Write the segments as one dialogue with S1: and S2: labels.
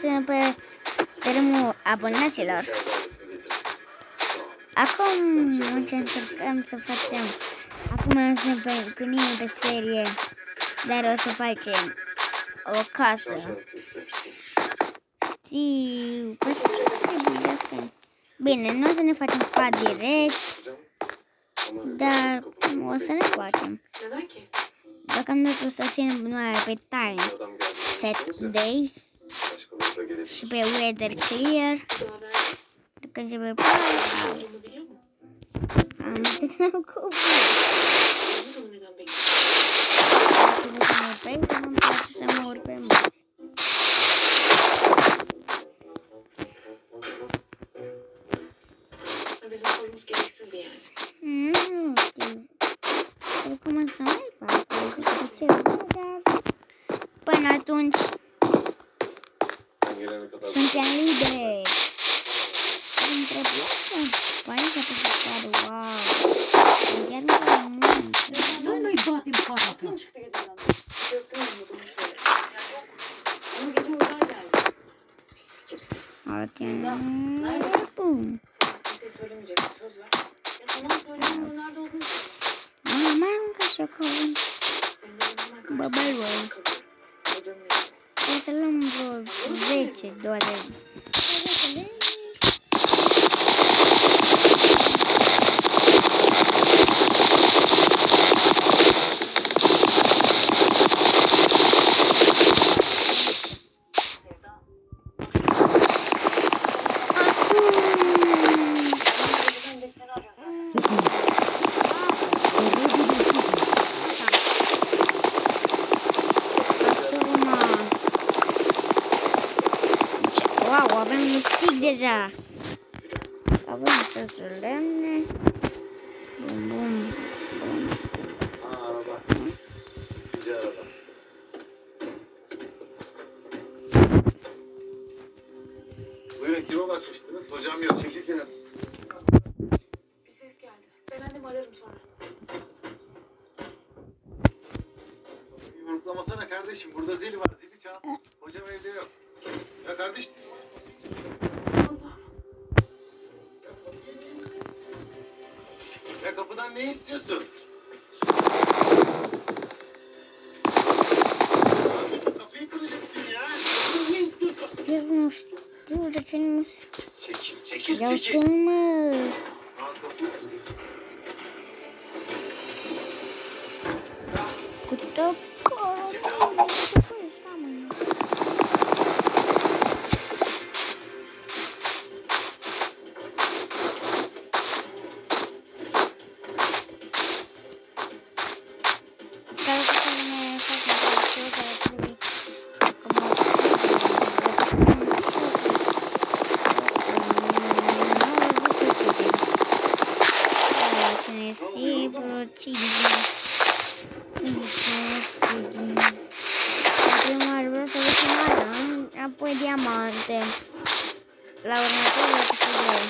S1: sunt pe drumul abonaților. Acum încercăm să facem. Acum suntem pe nimeni pe serie, dar o să facem o casă. Știu, păi trebuie asta. Bine, nu o să ne facem pa direct, dar o să ne facem. Deocamdată o să ținem noi pe time set day și pe weather clear. Dacă începe ploaia, am terminat cu nu-mi place să mă urc pe munți. Nu știu. Cum să mai fac? Până atunci suntem liberi. Între blocă? Păi să pe fiecare, wow! Chiar nu e mult.
S2: Noi batem pata pe
S1: Bum! Mai aruncă și acolo băbălul. Trebuie să luăm vreo 10 doare. Wow, avem un stick deja. Avem să lemne. Bum, bum, bum.
S3: Buyurun, kime bakmıştınız? Hocam yok, çekil kenara.
S2: Bir ses geldi. Ben annemi ararım sonra.
S3: Yumruklamasana kardeşim, burada zil var, zili çal. Hocam evde yok. Ya kardeşim. Ya kapıdan ne istiyorsun? Kapıyı kıracaksın ya.
S1: Nu știu de ce nu se...
S3: Çekil, çekil,
S1: Iau
S3: çekil.
S1: tâmă!
S3: Al kapıyı.
S1: Cu tăcără! Apoi diamante. La următorul episod.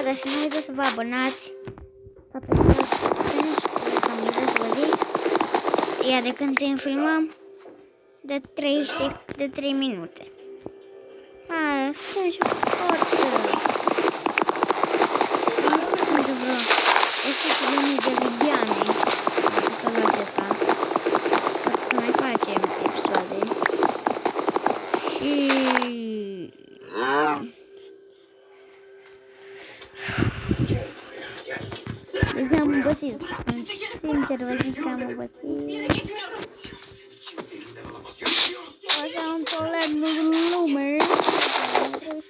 S1: Da, și nu uitați să vă abonați. Să apăsați și cam uitați să vă zic. Iar de când te filmăm de 3 minute. Hai, stai și forță. De libiane episodul acesta. Poate să mai facem episoade. Și... Deci am obosit. Sunt sincer, vă zic că am obosit. O să am probleme în lume.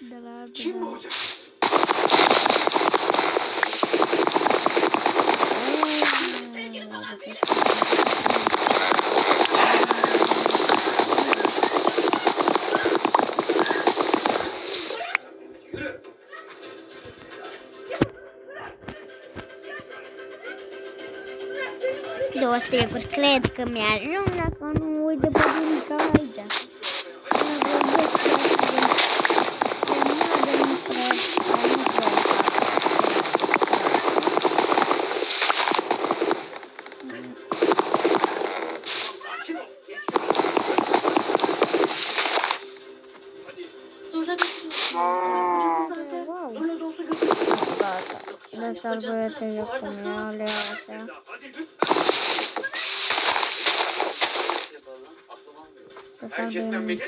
S1: De la... Două stepuri, cred că mi-ajung dacă nu uit de bădinică aici. Lăsa-l băieții acum, ia le așa. Că să-l bine.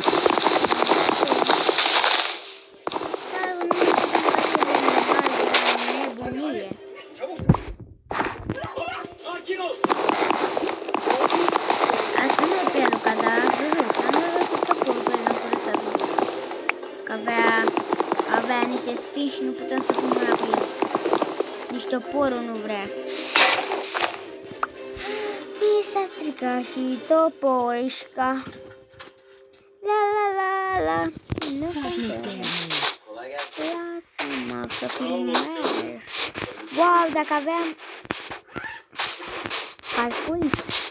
S1: Nebunie. Asta nu e peruca, dar am văzut topul pe l-am curățat. Că avea niște spini și nu puteam să pun mâna pe el. Nici toporul nu vrea. Mi s-a stricat și toporișca. La la la la. Nu contează. Lasă-mă că filmez. Wow, dacă aveam calculist.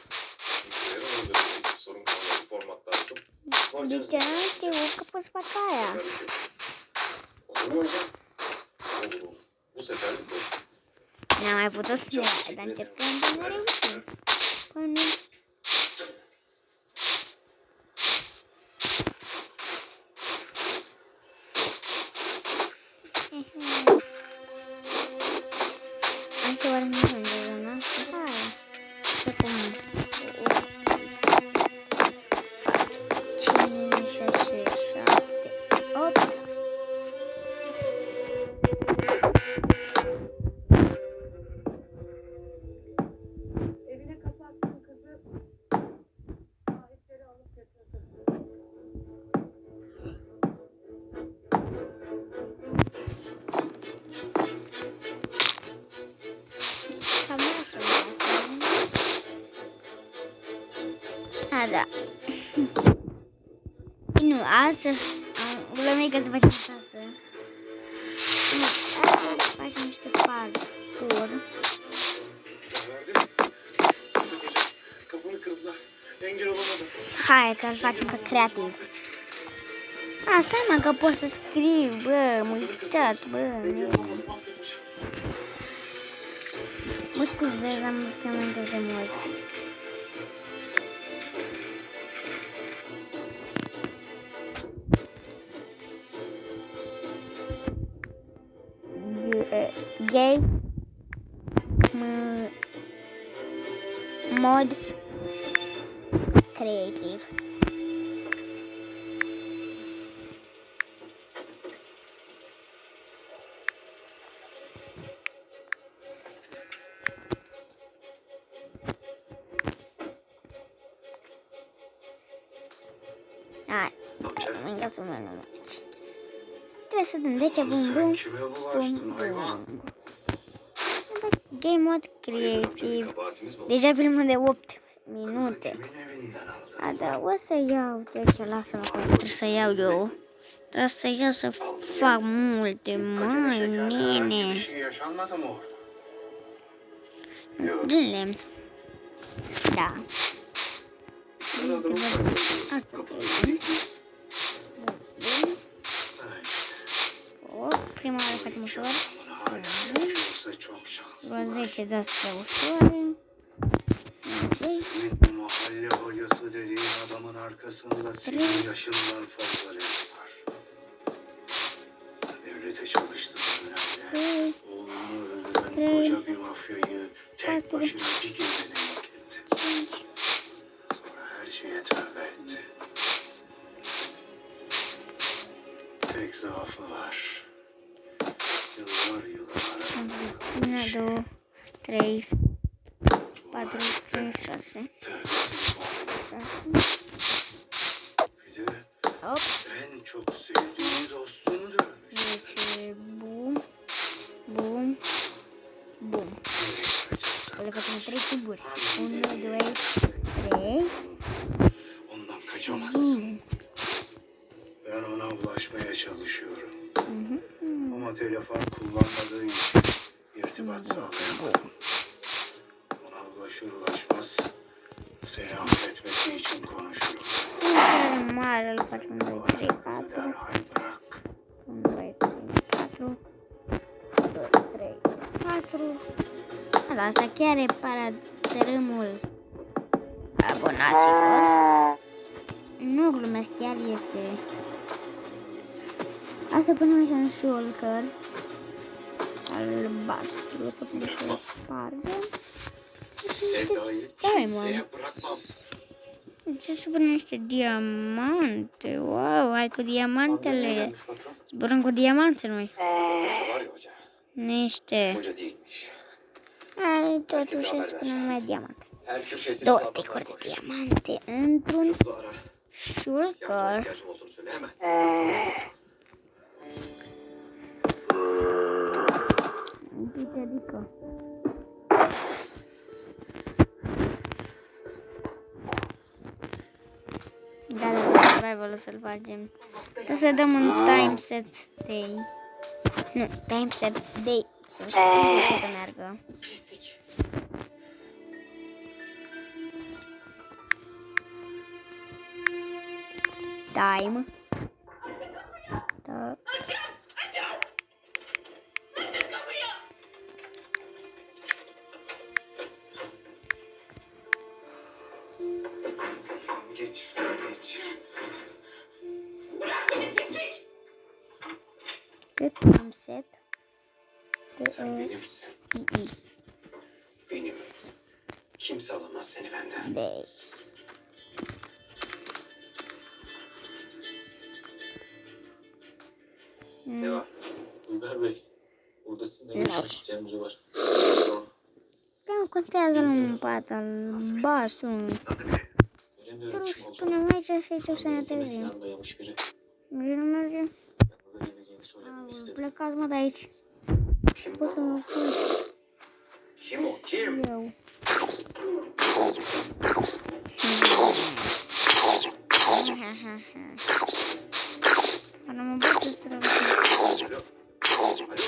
S1: De ce n-am știut că poți face aia? N-am mai putut să ne ia, dar încercăm de n-a reușit. Până... Asta oare nu sunt de zona asta? Hai! Să cum... 5, 6, 7, 8...
S2: Evine kapattım kızı. Sahipleri alıp götürdü.
S1: A, da. Nu, astăzi am glumit că să facem acasă. Nu, astăzi facem niște parcur.
S3: Kapını kırdılar. Engel olamadım.
S1: Hai că-l facem ca creativ. A, stai mă că pot să scriu, bă, am uitat, bă. Mă scuze, am văzut că am uitat de mult. Game mod creative. Hai, am să mă număr. Trebuie să dăm 10 bum bum bum bum. Game mode creative. Deja filmul de 8 minute. A, da, o să iau. Deci, lasă-mă că trebuie să iau eu. Trebuie să iau să fac multe, mai nene. De lemn. Da. Asta prima oară facem ușor. Vreo 10 de astea ușoare.
S3: Bu mahalle hocası dediğin adamın arkasında senin yaşından fazlaları var. Devlete çalıştığın dönemde oğlunu öldüren koca bir mafyayı tek başına bir gecede yok etti. Sonra her şeye tövbe etti. Tek zaafı var. Yıllar yıllar.
S1: 1, 2, 3, 4, 5, 6. Hop.
S3: En çok sevdiğin dostunu dövmüş.
S1: Bum, bum, bum. Le facem 3 tuburi. 1, 2, 3.
S3: Ondan kaçamazsın. Ben ona ulaşmaya çalışıyorum. Ama telefon kullanmadığı için irtibat sağlayamadım. Ona ulaşmaz seni affetmesi için konuşurum.
S1: Fiecare mare îl facem 2, 3, 4.
S3: Derhal bırak.
S1: 1, 2, 3, 4. 2, 3, 4. Da, asta chiar e paradrâmul abonaților. Nu glumesc, chiar este. Asta punem aici un shulker alb. albastru, să putem să spargem. Și niște
S3: Seda'yı
S1: diamond.
S3: kimseye bırakmam.
S1: Ce să punem niște diamante? Wow, hai cu diamantele. Zburăm cu diamante noi.
S3: Var ya hoca.
S1: Niște.
S3: Hoca değilmiş.
S1: Hai, totuși să spunem numai diamante.
S3: Her köşesine
S1: Două
S3: adamlar
S1: sticuri de
S3: koş.
S1: diamante într-un
S3: Yolda ara.
S1: șurcăr.
S3: ihtiyacım olduğunu söyle hemen.
S1: Uite, adică. Da, survival o să-l facem. Trebuie să dăm un time set day. Nu, time set day. Să știu să meargă.
S3: Pislik.
S1: Time. Da.
S3: Geç şuraya geç.
S1: Cât time set?
S3: Sen benimsin.
S1: I.
S3: Benim. Kimse alamaz seni benden.
S1: Day.
S3: Ne var?
S4: Uygar Bey, burada sizinle
S1: Evet.
S4: görüşmek isteyen biri var.
S1: Nu contează la un pat albastru.
S4: Göremiyorum
S1: Trebuie
S4: kim
S1: să
S4: olduğunu.
S1: punem aici și aici o să ne
S4: Benzine
S1: trezim.
S4: silah dayamış biri.
S1: Nu merge.
S4: Yanınıza geleceğini söylememi
S1: Aoleu,
S4: istedi.
S1: plecați mă de aici.
S3: Kim
S1: Poți să
S3: bu?
S1: mă pun
S3: Kim o? Kim?
S1: eu. Ana mă bate să rău.
S3: Alo. Alo.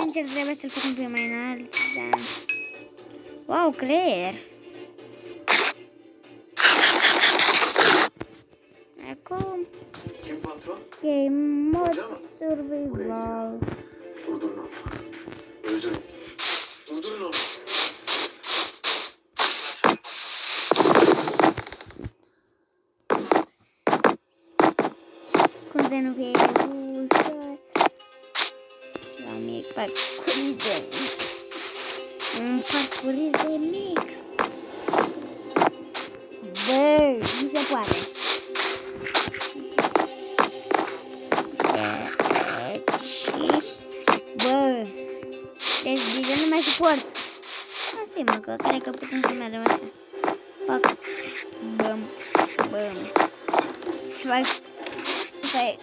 S1: Sincer, trebuie să-l facem pe mai înalt, da. Wow, creier! Acum
S3: Kim patron?
S1: e mod survival.
S3: Durdurun onu. Öldürün. Durdurun onu.
S1: Cum să nu fie ușor? La mic parcuriz de mic. Un parcuriz de mic. Bă, nu se poate. Bă, deci deja nu mai suport. Asta mă, că cred că putem să mergem așa. Pac, băm, băm. Să fac, să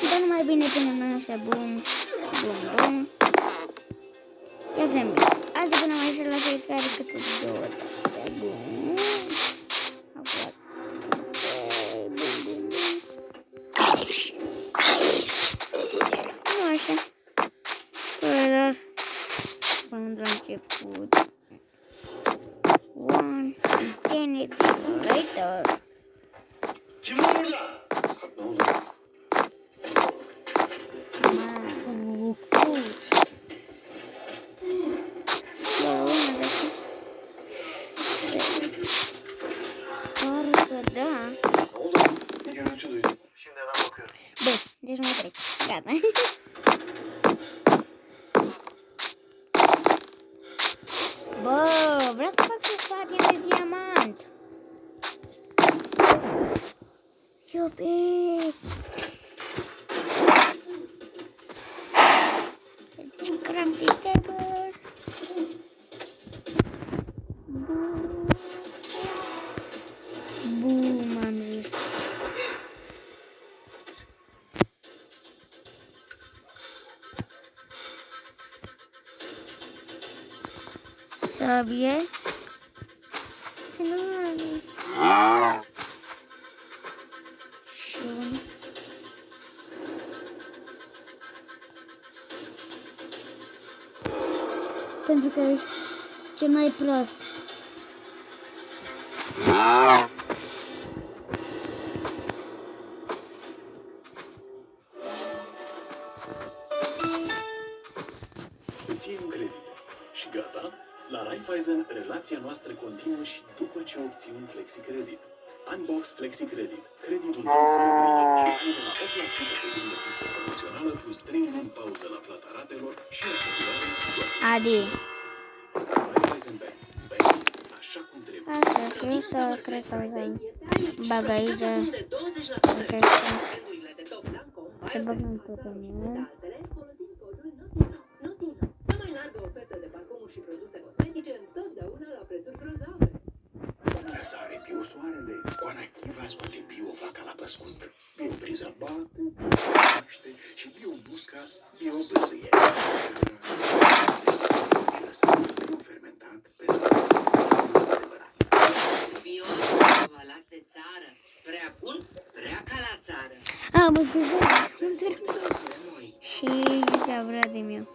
S1: dar nu mai bine punem noi așa, bum, bum, bum. Ia să mi. Azi punem așa la fiecare câte două de-astea, bum. Apoi, bum, bum, bum. Nu așa. Dar până la început. One eternity later.
S3: Kim var orada? Ne oldu?
S1: Parcă da.
S3: Ne oldu? Bir gürültü duydum. Şimdi hemen bakıyorum.
S1: Bun, deci nu mă trec. Gata. Bă, vreau să fac o sabie de diamant. Iubi. Facem crafting table. Bum, am zis. Sabie. Final. Și un... Pentru că ești cel mai prost.
S5: Îți iei un credit. Și gata, la Raiffeisen relația noastră continuă și după ce obții un flexi-credit. Unbox Flexi Credit. Creditul tău și ai de la 8% pe lună fixă promoțională plus 3 luni pauză la plata ratelor și asigurare în situații.
S1: Adi.
S5: Raiffeisen Bank. Bank așa cum trebuie.
S1: Așa, și eu să cred că bag aici. Să băgăm tot în el.
S3: Sare biosoarele, Coana Chiva scoate bio vaca la păscut, bio briza bate, naște și bio musca, bio băzâie. Bio fermentat pentru adevărat.
S6: Bio, valac de țară. Prea bun, prea ca la țară.
S1: Am înțeles.
S6: Moi.
S1: Și vrea de meu.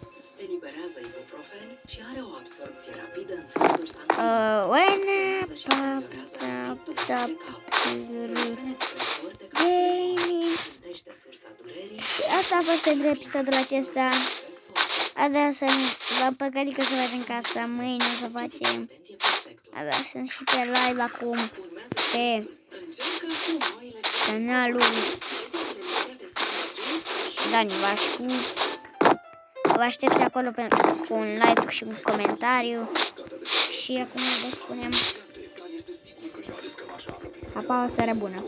S6: Eliberează ibuprofen și are o absorbție rapidă în fluxul sanguin.
S1: Gaming. Și asta a fost pentru episodul acesta. Ada să v-am păcălit că să vedem casa mâine o să facem. Ada sunt și pe live acum pe canalul Dani Vașcu. Vă aștept și acolo cu un like și un comentariu. Și acum vă spunem pa, pa, o seară bună!